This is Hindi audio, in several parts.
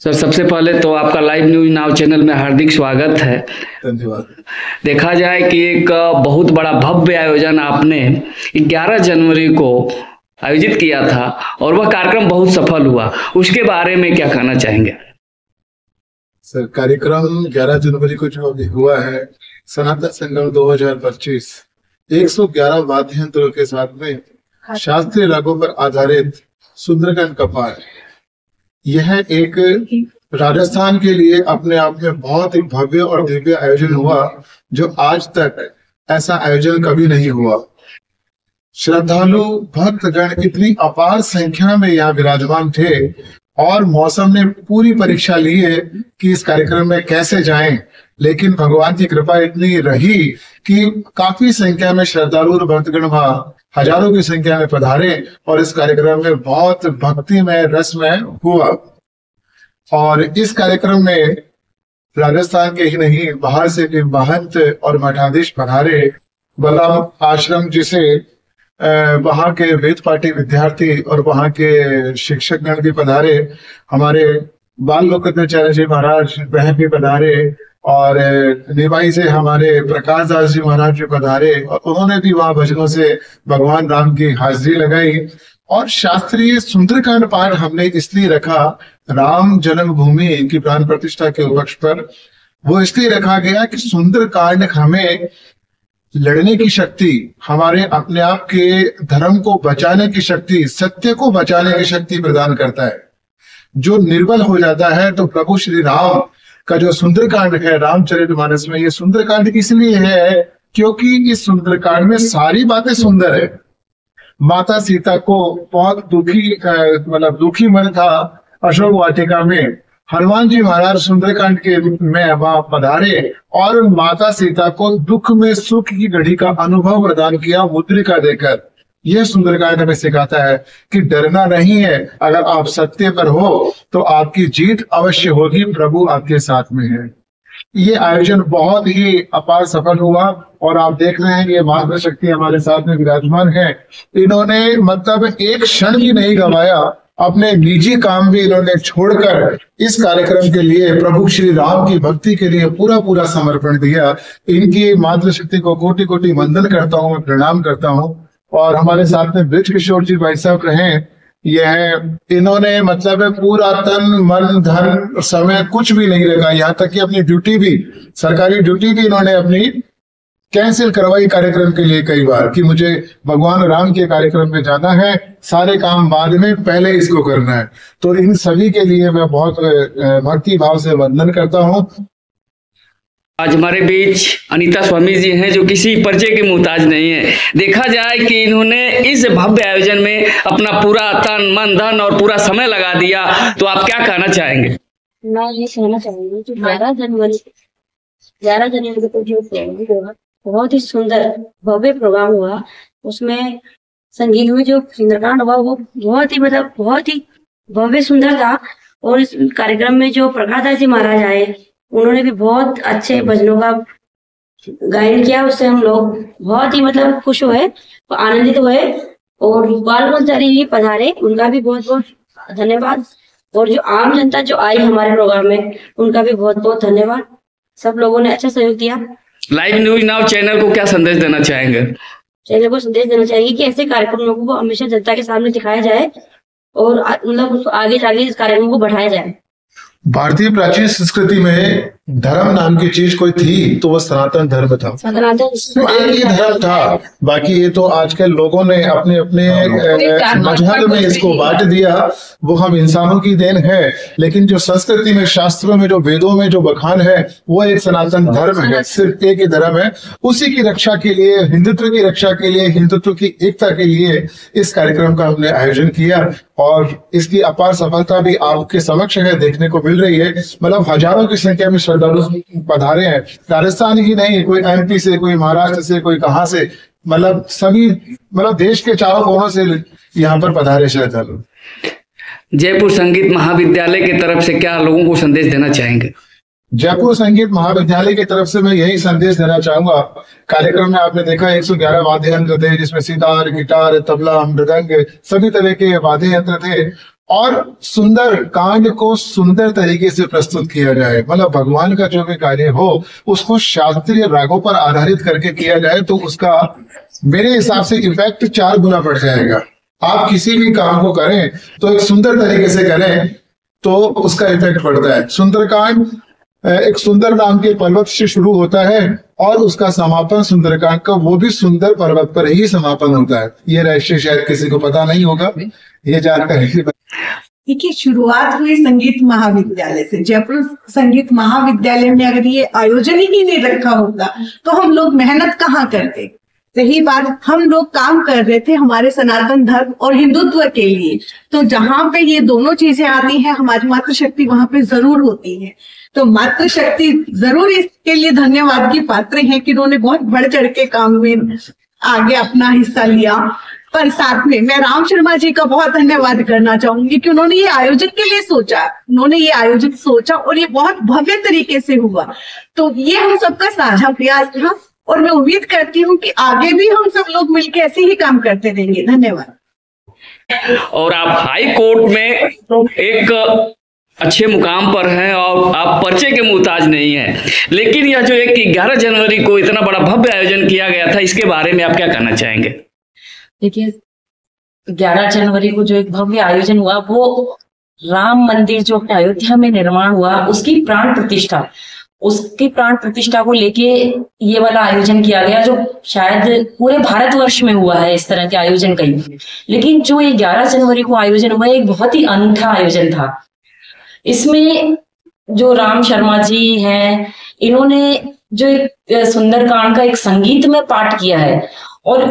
सर, सबसे पहले तो आपका लाइव न्यूज नाउ चैनल में हार्दिक स्वागत है। धन्यवाद। देखा जाए कि एक बहुत बड़ा भव्य आयोजन आपने 11 जनवरी को आयोजित किया था और वह कार्यक्रम बहुत सफल हुआ, उसके बारे में क्या कहना चाहेंगे? सर, कार्यक्रम 11 जनवरी को जो अभी हुआ है, सनातन संगम 2025 111 वाद्य यंत्रों के साथ में शास्त्रीय रागों पर आधारित सुंदरकांड का पाठ, यह एक राजस्थान के लिए अपने आप में बहुत ही भव्य और दिव्य आयोजन हुआ, जो आज तक ऐसा आयोजन कभी नहीं हुआ। श्रद्धालु भक्तगण इतनी अपार संख्या में यहाँ विराजमान थे और मौसम ने पूरी परीक्षा ली है कि इस कार्यक्रम में कैसे जाएं, लेकिन भगवान की कृपा इतनी रही कि काफी संख्या में श्रद्धालु और भक्तगण वहां हजारों की संख्या में पधारे और इस कार्यक्रम में बहुत भक्तिमय रसमय हुआ। और इस कार्यक्रम में राजस्थान के ही नहीं, बाहर से भी महंत और मठाधीश पधारे। बलराम आश्रम जिसे वहां के वेद पाठी विद्यार्थी और वहां के शिक्षकगण भी पधारे, हमारे बाल लोकाचार्य जी महाराज वह भी पधारे और निवाई से हमारे प्रकाश दास जी महाराज जी पधारे और उन्होंने भी वहां भजनों से भगवान राम की हाजिरी लगाई। और शास्त्रीय सुंदरकांड पाठ हमने इसलिए रखा, राम जन्मभूमि की प्राण प्रतिष्ठा के उपलक्ष्य पर वो इसलिए रखा गया कि सुंदरकांड हमें लड़ने की शक्ति, हमारे अपने आप के धर्म को बचाने की शक्ति, सत्य को बचाने की शक्ति प्रदान करता है। जो निर्बल हो जाता है तो प्रभु श्री राम का जो सुंदरकांड है रामचरितमानस में, ये सुंदरकांड इसलिए है क्योंकि इस सुंदरकांड में सारी बातें सुंदर है। माता सीता को बहुत दुखी मन था अशोक वाटिका में, हनुमान जी महाराज सुंदरकांड के में वहां पधारे और माता सीता को दुख में सुख की घड़ी का अनुभव प्रदान किया मुद्रिका देकर। यह सुंदरकांड हमें सिखाता है कि डरना नहीं है, अगर आप सत्य पर हो तो आपकी जीत अवश्य होगी, प्रभु आपके साथ में है। ये आयोजन बहुत ही अपार सफल हुआ और आप देख रहे हैं ये मातृ शक्ति हमारे साथ में विराजमान है। इन्होंने एक क्षण भी नहीं गंवाया, अपने निजी काम भी इन्होंने छोड़कर इस कार्यक्रम के लिए, प्रभु श्री राम की भक्ति के लिए पूरा समर्पण दिया। इनकी मातृ शक्ति को कोटि कोटि वंदन करता हूँ, मैं प्रणाम करता हूँ। और हमारे साथ में ब्रिज किशोर जी भाई साहब रहे, यह इन्होंने पूरा तन मन धन समय कुछ भी नहीं रखा, यहाँ तक कि अपनी ड्यूटी भी, सरकारी ड्यूटी भी इन्होंने अपनी कैंसिल करवाई कार्यक्रम के लिए कई बार कि मुझे भगवान राम के कार्यक्रम में जाना है, सारे काम बाद में, पहले इसको करना है। तो इन सभी के लिए मैं बहुत भक्ति भाव से वंदन करता हूँ। आज हमारे बीच अनीता स्वामी जी हैं जो किसी परिचय के मुहताज नहीं है। देखा जाए कि इन्होंने इस भव्य आयोजन में अपना पूरा तन मन धन और पूरा समय लगा दिया, तो आप क्या कहना चाहेंगे? मैं ये कहना चाहूंगी कि 11 जनवरी को जो प्रोग्राम हुआ, बहुत ही सुंदर भव्य प्रोग्राम हुआ। उसमें संगीत में जो सुंदरकांड हुआ वो बहुत ही भव्य सुंदर था। और इस कार्यक्रम में जो प्रकाश दास जी महाराज आए, उन्होंने भी बहुत अच्छे भजनों का गायन किया। उससे हम लोग बहुत ही खुश हुए, आनंदित हुए। और बाल ब्रह्मचारी भी पधारे, उनका भी बहुत बहुत धन्यवाद। और जो आम जनता जो आई हमारे प्रोग्राम में, उनका भी बहुत बहुत धन्यवाद। सब लोगों ने अच्छा सहयोग दिया। लाइव न्यूज नाउ चैनल को क्या संदेश देना चाहेंगे? चैनल को संदेश देना चाहिए कि ऐसे कार्यक्रमों को हमेशा जनता के सामने दिखाया जाए और उसको आगे इस कार्यक्रम को बढ़ाया जाए। भारतीय प्राचीन संस्कृति में धर्म नाम की चीज कोई थी तो वो सनातन धर्म था, एक ही धर्म था। बाकी ये तो आजकल लोगों ने अपने अपने मजहब में इसको बांट दिया, वो हम इंसानों की देन है। लेकिन जो संस्कृति में, शास्त्रों में, जो वेदों में जो बखान है, वो एक सनातन धर्म है, सिर्फ एक ही धर्म है। उसी की रक्षा के लिए, हिंदुत्व की रक्षा के लिए, हिंदुत्व की एकता के लिए इस कार्यक्रम का हमने आयोजन किया और इसकी अपार सफलता भी आपके समक्ष है, देखने को मिल रही है। हजारों की संख्या में श्रद्धालु पधारे हैं, राजस्थान ही नहीं, कोई एमपी से, कोई महाराष्ट्र से, कोई कहां से, सभी देश के चारों कोनों से यहाँ पर पधारे श्रद्धालु। जयपुर संगीत महाविद्यालय की तरफ से क्या लोगों को संदेश देना चाहेंगे? जयपुर संगीत महाविद्यालय की तरफ से मैं यही संदेश देना चाहूंगा। कार्यक्रम में आपने देखा 111 वाद्य यंत्र थे, जिसमें सितार, गिटार, तबला, मृदंग, सभी तरह के वाद्य यंत्र थे। और सुंदर कांड को सुंदर तरीके से प्रस्तुत किया जाए। मतलब भगवान का जो भी कार्य हो उसको शास्त्रीय रागों पर आधारित करके किया जाए तो उसका मेरे हिसाब से इफेक्ट 4 गुना बढ़ जाएगा। आप किसी भी काम को करें तो एक सुंदर तरीके से करें तो उसका इफेक्ट बढ़ता है। सुंदरकांड एक सुंदर नाम के पर्वत से शुरू होता है और उसका समापन सुंदरकांड का वो भी सुंदर पर्वत पर ही समापन होता है। ये रहस्य शायद किसी को पता नहीं होगा, ये जानकारी। देखिए, शुरुआत हुई संगीत महाविद्यालय से। जयपुर संगीत महाविद्यालय में अगर ये आयोजन ही नहीं रखा होता तो हम लोग मेहनत कहाँ करते। रही बात, हम लोग काम कर रहे थे हमारे सनातन धर्म और हिंदुत्व के लिए, तो जहाँ पे ये दोनों चीजें आती हैं हमारी मातृशक्ति वहां पे जरूर होती है। तो मातृशक्ति जरूर इसके लिए धन्यवाद की पात्र है कि उन्होंने बहुत बढ़ चढ़ के काम में आगे अपना हिस्सा लिया। पर साथ में मैं राम शर्मा जी का बहुत धन्यवाद करना चाहूंगी कि उन्होंने ये आयोजन के लिए सोचा, उन्होंने ये आयोजन सोचा और ये बहुत भव्य तरीके से हुआ। तो ये हम सबका साझा प्रयास था और मैं उम्मीद करती हूँ कि आगे भी हम सब लोग मिलकर ऐसे ही काम करते रहेंगे। धन्यवाद। और आप हाई कोर्ट में एक अच्छे मुकाम पर हैं और आप पर्चे के मुहताज नहीं हैं, लेकिन यह जो एक 11 जनवरी को इतना बड़ा भव्य आयोजन किया गया था, इसके बारे में आप क्या कहना चाहेंगे? देखिए, 11 जनवरी को जो एक भव्य आयोजन हुआ वो राम मंदिर जो अयोध्या में निर्माण हुआ उसकी प्राण प्रतिष्ठा को लेके ये वाला आयोजन किया गया, जो शायद पूरे भारतवर्ष में हुआ है इस तरह के आयोजन कहीं। लेकिन जो ये 11 जनवरी को आयोजन हुआ एक बहुत ही अनूठा आयोजन था। इसमें जो राम शर्मा जी हैं, इन्होंने जो एक सुंदरकांड का एक संगीत में पाठ किया है और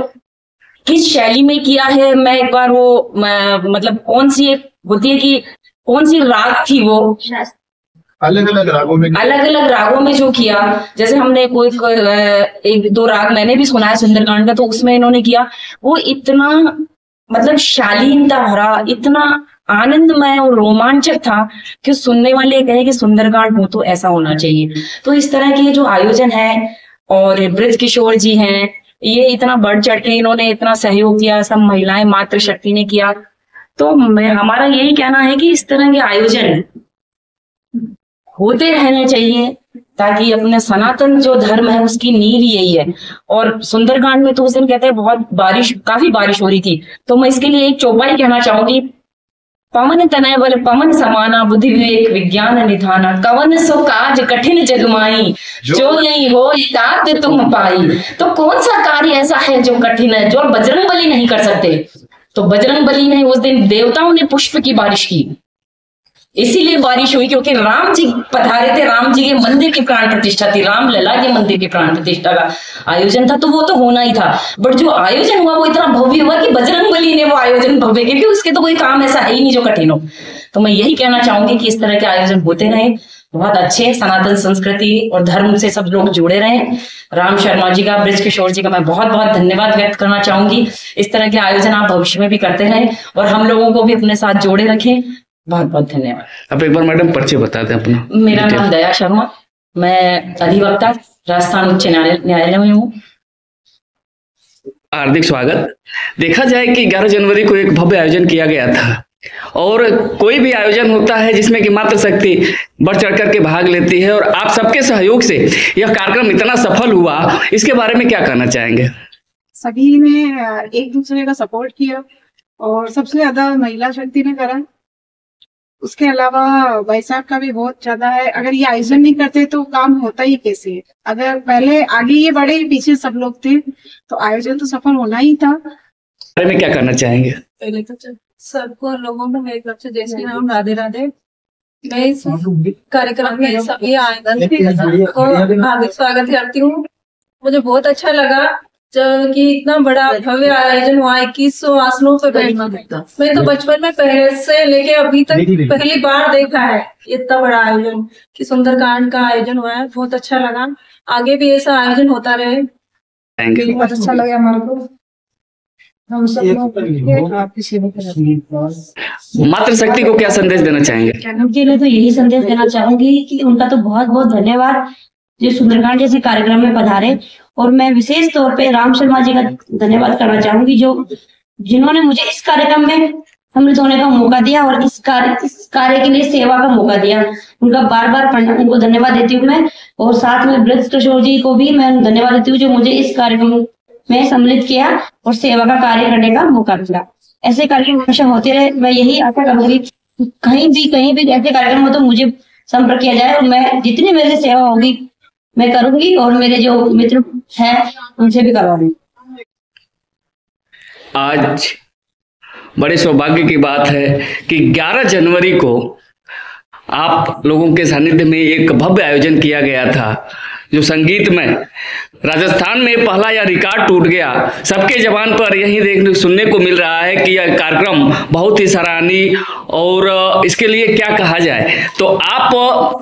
किस शैली में किया है, मैं एक बार वो मतलब कौन सी एक होती है कि कौन सी राग थी, वो अलग अलग रागों में जो किया, जैसे हमने कोई 1-2 राग मैंने भी सुना है सुंदरकांड का, तो उसमें इन्होंने किया वो इतना मतलब शालीनता भरा, इतना आनंदमय और रोमांचक था कि सुनने वाले कहे कि सुंदरकांड हो तो ऐसा होना चाहिए। तो इस तरह के जो आयोजन है, और ब्रज किशोर जी हैं, ये इतना बढ़ चढ़ के इन्होंने इतना सहयोग किया, सब महिलाएं मातृशक्ति ने किया। तो हमारा यही कहना है कि इस तरह के आयोजन होते रहने चाहिए ताकि अपने सनातन जो धर्म है उसकी नींव यही है। और सुंदरकांड में तो उस दिन कहते हैं बहुत बारिश, काफी बारिश हो रही थी, तो मैं इसके लिए एक चौपाई कहना चाहूंगी। पवन तनय बल पवन समाना, बुद्धि विवेक विज्ञान निधाना, कवन सो काज कठिन जगमाई, जो यही हो तात तुम पाई। तो कौन सा कार्य ऐसा है जो कठिन है, जो बजरंग बली नहीं कर सकते? तो बजरंग बली ने उस दिन देवताओं ने पुष्प की बारिश की, इसीलिए बारिश हुई क्योंकि राम जी पधारे थे, राम जी के मंदिर की प्राण प्रतिष्ठा थी, राम लला के मंदिर की प्राण प्रतिष्ठा का आयोजन था, तो वो तो होना ही था। बट जो आयोजन हुआ वो इतना भव्य हुआ कि बजरंग बली ने वो आयोजन भव्य, क्योंकि उसके तो कोई काम ऐसा है ही नहीं जो कठिन हो। तो मैं यही कहना चाहूंगी कि इस तरह के आयोजन होते रहे, बहुत अच्छे सनातन संस्कृति और धर्म से सब लोग जुड़े रहे। राम शर्मा जी का, ब्रज किशोर जी का मैं बहुत बहुत धन्यवाद व्यक्त करना चाहूंगी। इस तरह के आयोजन आप भविष्य में भी करते रहें और हम लोगों को भी अपने साथ जोड़े रखें। बहुत बहुत धन्यवाद। आप एक बार मैडम परिचय बता दें अपना। मेरा नाम दया शर्मा, मैं अधिवक्ता राजस्थान उच्च न्यायालय में हूँ। हार्दिक स्वागत। देखा जाए कि 11 जनवरी को एक भव्य आयोजन किया गया था, और कोई भी आयोजन होता है जिसमें कि मातृशक्ति बढ़ चढ़ करके भाग लेती है, और आप सबके सहयोग से यह कार्यक्रम इतना सफल हुआ, इसके बारे में क्या कहना चाहेंगे? सभी ने एक दूसरे का सपोर्ट किया और सबसे ज्यादा महिला शक्ति ने करा। उसके अलावा भाई साहब का भी बहुत ज्यादा है। अगर ये आयोजन नहीं करते तो काम होता ही कैसे? अगर पहले आगे ये बड़े पीछे सब लोग थे तो आयोजन तो सफल होना ही था। बारे में क्या करना चाहेंगे? पहले तो सबको लोगों को मेरी तरफ से जय श्री राम, राधे राधे। मैं इस कार्यक्रम में सभी आयोजन को हार्दिक स्वागत करती हूँ। मुझे बहुत अच्छा लगा कि इतना बड़ा भव्य आयोजन हुआ। 2100 आसनों पर बैठना। मैं तो बचपन में पहले से लेके अभी तक पहली बार देखा है इतना बड़ा आयोजन, कि सुंदरकांड का आयोजन हुआ है। बहुत अच्छा लगा, आगे भी ऐसा आयोजन होता रहे। बहुत अच्छा लगा हमारे को। हम सब लोग आपकी सेवा करें। मातृशक्ति को क्या संदेश देना चाहेंगे? उनके लिए तो यही संदेश देना चाहूंगी कि उनका तो बहुत बहुत धन्यवाद जो सुंदरकांड जैसे कार्यक्रम में पधारे। और मैं विशेष तौर पे राम शर्मा जी का धन्यवाद करना चाहूंगी, जो जिन्होंने मुझे इस कार्यक्रम में सम्मिलित होने का मौका दिया और इस कार्य के लिए सेवा का मौका दिया। उनका बार बार उनको धन्यवाद देती हूँ मैं, और साथ में ब्रज किशोर जी को भी मैं धन्यवाद देती हूँ जो मुझे इस कार्यक्रम में सम्मिलित किया और सेवा का कार्य करने का मौका मिला। ऐसे कार्यक्रम हमेशा होते रहे। मैं यही आशा करूंगी कहीं भी ऐसे कार्यक्रम हो तो मुझे संपर्क किया जाए और मैं जितनी मेरे से सेवा होगी मैं करूंगी और मेरे जो मित्र हैं उनसे भी करवाऊंगी। आज बड़े सौभाग्य की बात है कि 11 जनवरी को आप लोगों के सानिध्य में एक भव्य आयोजन किया गया था, जो संगीत में राजस्थान में पहला यह रिकॉर्ड टूट गया। सबके जबान पर यही देखने सुनने को मिल रहा है कि यह कार्यक्रम बहुत ही सराहनीय, और इसके लिए क्या कहा जाए। तो आप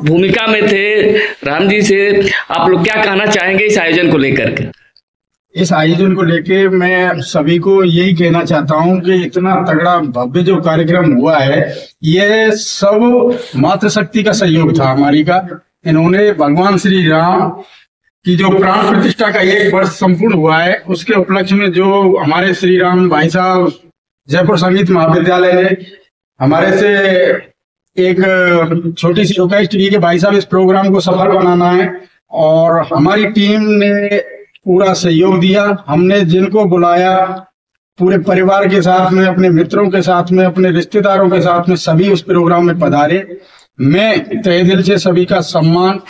भूमिका में थे, राम जी से आप लोग क्या कहना चाहेंगे इस आयोजन को लेकर के? इस आयोजन को लेके मैं सभी को यही कहना चाहता हूं कि इतना तगड़ा भव्य जो कार्यक्रम हुआ है, ये सब मातृशक्ति का सहयोग था हमारी का। इन्होंने भगवान श्री राम की जो प्राण प्रतिष्ठा का 1 वर्ष संपूर्ण हुआ है, उसके उपलक्ष्य में जो हमारे श्री राम भाई साहब जयपुर संगीत महाविद्यालय ने हमारे से एक छोटी सी रिक्वेस्ट की कि भाई साहब इस प्रोग्राम को सफल बनाना है, और हमारी टीम ने पूरा सहयोग दिया। हमने जिनको बुलाया पूरे परिवार के साथ में, अपने मित्रों के साथ में, अपने रिश्तेदारों के साथ में, सभी उस प्रोग्राम में पधारे। मैं तहे दिल से सभी का सम्मान,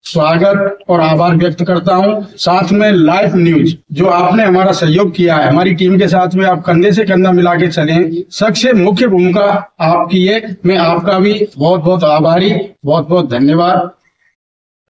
स्वागत और आभार व्यक्त करता हूं। साथ में लाइव न्यूज जो आपने हमारा सहयोग किया है, हमारी टीम के साथ में आप कंधे से कंधा मिला के चलें, सबसे मुख्य भूमिका आपकी है। मैं आपका भी बहुत बहुत आभारी, बहुत बहुत धन्यवाद।